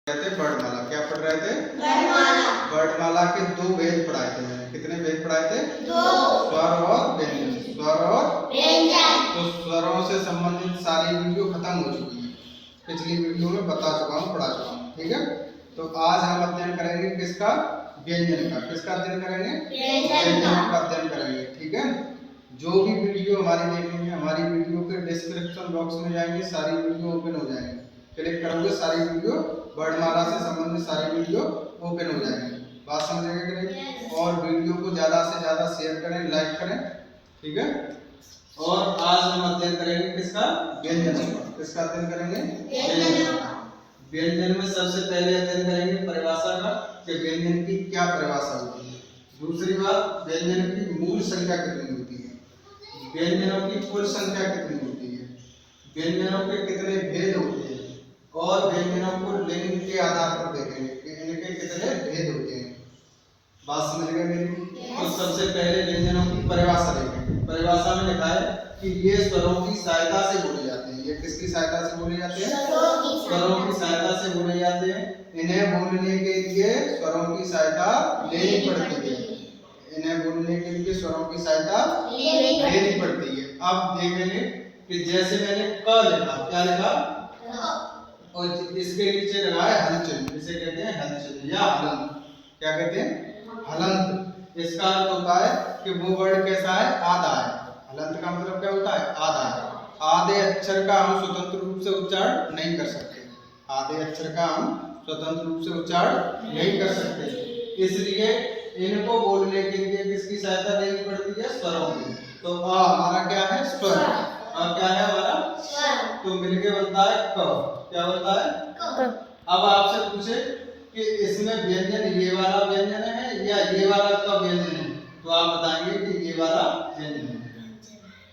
थे वर्णमाला। क्या पढ़ रहे थे? वर्णमाला। वर्णमाला के दो भेद पढ़ाए थे मैंने। कितने भेद पढ़ाए थे? दो। स्वर और व्यंजन। स्वर और व्यंजन। तो स्वरों से संबंधित सारी वीडियो खत्म हो चुकी है, पिछली वीडियो में बता चुका हूँ, पढ़ा चुका हूँ। ठीक है, तो आज हम अध्ययन करेंगे किसका? व्यंजन का। किसका अध्ययन करेंगे? व्यंजन का अध्ययन करेंगे। ठीक है, जो भी वीडियो हमारी देखेंगे, हमारी वीडियो के डिस्क्रिप्शन बॉक्स में जाएंगे, सारी वीडियो ओपन हो जाएंगे। क्लिक करोगे सारी वीडियो, वर्णमाला से संबंधित सारी वीडियो ओपन हो जाएंगे। बात समझ गए कि नहीं? और वीडियो को ज्यादा से ज्यादा शेयर करें, लाइक करें। ठीक है, और आज हम अध्ययन करेंगे किसका? व्यंजन का। किसका अध्ययन करेंगे? व्यंजन का। व्यंजन में सबसे पहले अध्ययन करेंगे परिभाषा का, कि व्यंजन की क्या परिभाषा होती है। दूसरी बात, व्यंजन की मूल संख्या कितनी होती है, व्यंजनों की कुल संख्या कितनी होती है, व्यंजनों के कितने भेद होते हैं, और व्यंजनों को लिंग के आधार पर देखेंगे कि इनके कितने भेद होते हैं। बात समझ गए मेरी? तो सबसे पहले व्यंजनों की परिभाषा देखेंगे। परिभाषा में लिखा है कि ये स्वरों की सहायता से बोले जाते हैं। ये किसकी सहायता से बोले जाते हैं? स्वरों की सहायता से बोले जाते हैं। इन्हें बोलने के लिए स्वरों की सहायता लेनी पड़ती है। इन्हें बोलने के लिए स्वरों की सहायता लेनी पड़ती है। अब देखेंगे कि जैसे मैंने क लिखा, क्या लिखा? और इसके नीचे लगा है हल चिन्ह, इसे कहते हैं हल चिन्ह या हलंत। क्या कहते हैं? हलंत। इसका अर्थ होता है कि वो वर्ड कैसा है? आधा है। हलंत का मतलब क्या होता है? आधा है। आधे अक्षर का हम स्वतंत्र रूप से उच्चारण नहीं कर सकते। आधे अक्षर का हम स्वतंत्र रूप से उच्चारण नहीं कर सकते, इसलिए इनको बोलने के लिए किसकी सहायता लेनी पड़ती है? स्वरों की। तो आ हमारा क्या है? स्वर। आ क्या है हमारा? स्वर। तो मिलके बनता है क। क्या बनता है? क। अब आपसे पूछे कि इसमें व्यंजन ये वाला व्यंजन है या ये वाला का व्यंजन है, तो आप बताएंगे कि ये वाला व्यंजन है।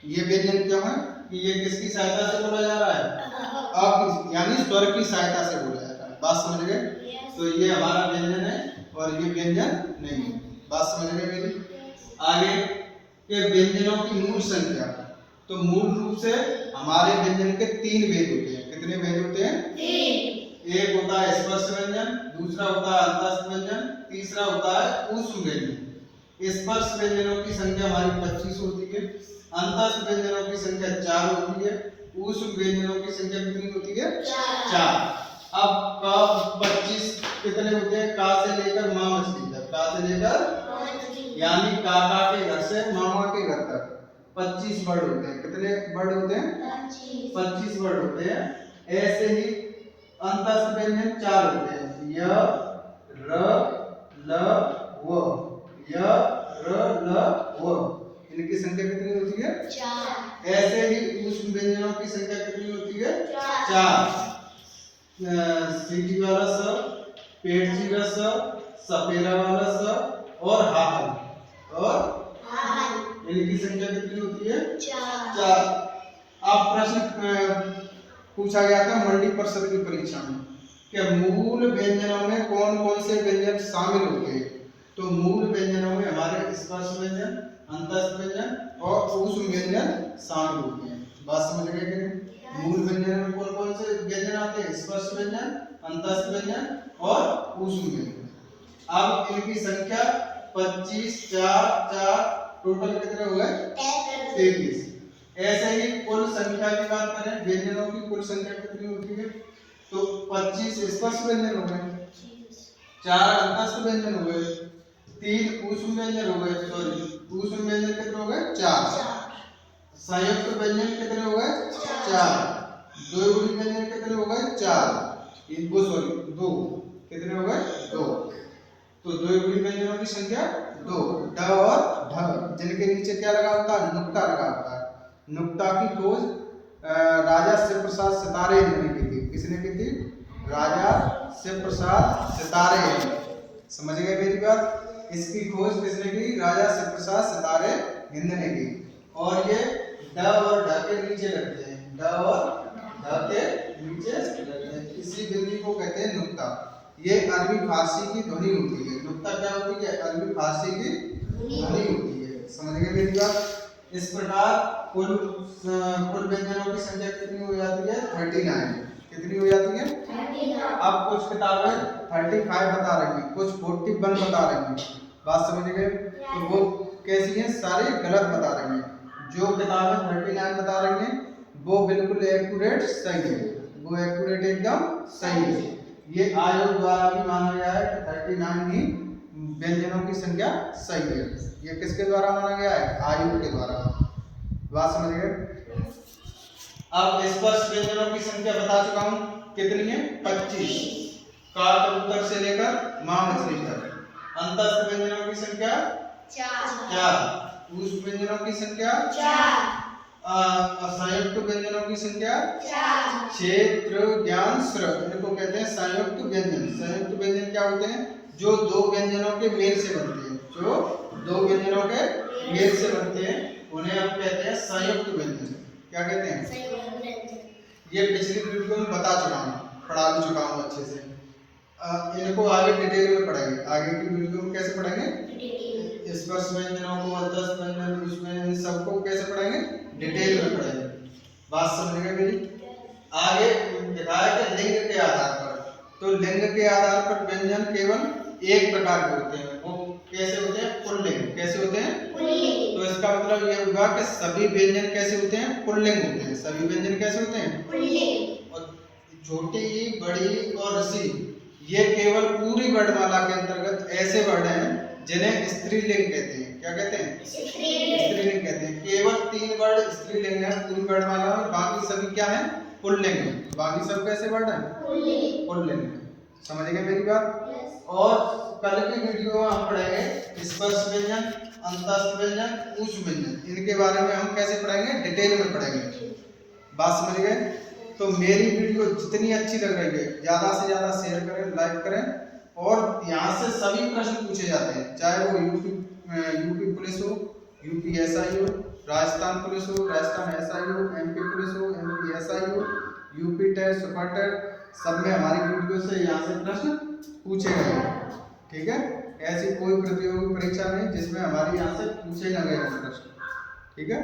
ये व्यंजन क्यों है? कि ये किसकी सहायता से बोला जा रहा है? अब यानी स्वर की सहायता से बोला जा रहा है। बात समझ गए? तो ये हमारा व्यंजन है और ये व्यंजन नहीं है। बात समझ गए मेरी? आगे के व्यंजनों की मूल संख्या। तो मूल रूप से हमारे व्यंजन के तीन भेद होते हैं। कितने भेद होते हैं? तीन। एक होता है स्पर्श व्यंजन, दूसरा होता है अंतस्थ व्यंजन, तीसरा होता है ऊष्म व्यंजन। स्पर्श व्यंजनों की संख्या हमारी 25 होती है, अंतस्थ व्यंजनों की संख्या 4 होती है, ऊष्म व्यंजनों की संख्या कितनी होती है? 4। अब का 25 कितने होते हैं? का से लेकर माँ मछली तक, का से लेकर यानी काका के घर से मामा के घर तक 25 वर्ड होते हैं। कितने वर्ड होते हैं? 25 वर्ड होते हैं। ऐसे ही अंतस्थ व्यंजन 4 होते हैं। य, र, ल, व। य, र, ल, व। इनकी संख्या कितनी होती है? 4। ऐसे ही ऊष्म व्यंजनों की संख्या कितनी होती है? 4। सीटी वाला स, पेटची का स, सपेरा वाला स और हाहल इनकी संख्या कितनी होती है? 4। अब प्रश्न पूछा गया था मंडी परिषद की परीक्षा में कि मूल व्यंजनों में कौन कौन से व्यंजन शामिल होते हैं। तो मूल व्यंजनों में हमारे स्पर्श व्यंजन, अंतस्थ व्यंजन और ऊष्म व्यंजन शामिल होते हैं। बात समझ गए कि नहीं? मूल व्यंजन में कौन कौन से व्यंजन आते हैं? स्पर्श व्यंजन, अंतस्थ व्यंजन और ऊष्म व्यंजन। अब इनकी संख्या 25, 4, 4 टोटल कितने हो गए? 33। ऐसे ही कुल संख्या की बात करें, व्यंजनों की कुल संख्या कितनी होती है? तो 25 स्पर्श व्यंजन हो गए, 4 अंतस्थ व्यंजन हो गए, 3 ऊष्म व्यंजन हो गए। सॉरी, ऊष्म व्यंजन कितने हो गए? 4। संयुक्त व्यंजन कितने हो गए? 4। द्विगुणी व्यंजन कितने हो गए? 4। इनको सॉरी 2 कितने हो गए? 2। तो द्विगुणी व्यंजनों की संख्या 2। ड और ढ, जिनके नीचे क्या लगा होता है? नुक्ता लगा होता है। नुक्ता की खोज राजा शिवप्रसाद सितारे ने की थी। किसने की थी? राजा शिवप्रसाद सितारे। समझ गए मेरी बात? इसकी खोज किसने की? राजा शिवप्रसाद सितारे हिंद ने की। और ये ड और ढ के नीचे लगते हैं। ड और ढ के नीचे लगते हैं। इसी बिंदु को कहते हैं नुक्ता। ये अरबी फारसी की ध्वनि होती है। नुक्ता क्या होती है? अरबी फारसी की ध्वनि होती है। समझ गए मेरी बात? इस प्रकार कुल व्यंजनों की संख्या कितनी हो जाती है? 39। कितनी हो जाती है? अब कुछ किताबें 35 बता रही हैं, कुछ 41 बता रही हैं। बात समझ गए? तो वो कैसी हैं? सारी गलत बता रही हैं। जो किताबें 39 बता रही हैं वो बिल्कुल एक्यूरेट सही है, वो एक्यूरेट एकदम सही है। ये आयोग द्वारा भी माना गया है कि 39 ही व्यंजनों की संख्या सही है। ये किसके द्वारा माना गया है? आयोग के द्वारा। बात समझ गए? अब स्पर्श व्यंजनों की संख्या बता चुका हूं, कितनी है? 25। का उत्तर से लेकर मां मछली तक। अंतस्थ व्यंजनों की संख्या 4। ऊष्म व्यंजनों की संख्या 4। संयुक्त व्यंजनों की संख्या 4। क्षेत्र ज्ञान स्र इनको कहते हैं संयुक्त व्यंजन। संयुक्त व्यंजन क्या होते हैं? जो दो व्यंजनों के मेल से बनते हैं, जो दो व्यंजनों के मेल से बनते हैं उन्हें हम कहते हैं संयुक्त व्यंजन। क्या कहते हैं? ये पिछली वीडियो में बता चुका हूँ, पढ़ा भी चुका हूँ अच्छे से। इनको आगे डिटेल में पढ़ाएंगे। आगे की वीडियो में कैसे पढ़ाएंगे? स्पर्श व्यंजनों को, अंतस्थ व्यंजन, ऊष्म व्यंजन सबको कैसे पढ़ाएंगे? डिटेल में पढ़ाएंगे। बात समझ गए मेरी? आगे दिखाया कि लिंग के आधार पर, तो लिंग के आधार पर व्यंजन केवल एक प्रकार के होते हैं। वो कैसे होते हैं? पुल्लिंग। कैसे होते हैं? पुल्लिंग। तो इसका मतलब ये हुआ कि सभी व्यंजन कैसे होते हैं? पुल्लिंग होते हैं। सभी व्यंजन कैसे होते हैं? पुल्लिंग। और छोटी, बड़ी और ऋषि ये केवल पूरी वर्णमाला के अंतर्गत ऐसे वर्ण हैं जिन्हें स्त्रीलिंग कहते हैं। क्या कहते हैं? स्त्रीलिंग कहते हैं। केवल 3 वर्ण स्त्रीलिंग है पूरी वर्णमाला में, बाकी सभी क्या है? पुल्लिंग है। बाकी सब कैसे वर्ण है? पुल्लिंग। समझ गए मेरी बात? और कल की वीडियो में हम पढ़ेंगे स्पर्श व्यंजन, अंतस्थ व्यंजन, ऊष्म व्यंजन। इनके बारे में हम कैसे पढ़ेंगे? डिटेल में पढ़ेंगे। बात समझ गए? तो मेरी वीडियो जितनी अच्छी लग रही है ज्यादा से ज्यादा शेयर करें, लाइक करें। और यहाँ से सभी प्रश्न पूछे जाते हैं, चाहे वो यूपी पुलिस हो, यूपी एसआई हो, राजस्थान पुलिस हो, राजस्थान एसआई हो, एमपी पुलिस हो, एमपी एसआई हो, यूपी टेट, सुपर टेट, सब में हमारी वीडियो से यहाँ से प्रश्न पूछे गए हैं। ठीक है? ऐसी कोई प्रतियोगी परीक्षा नहीं जिसमें हमारी यहाँ से पूछे न गए प्रश्न। ठीक है?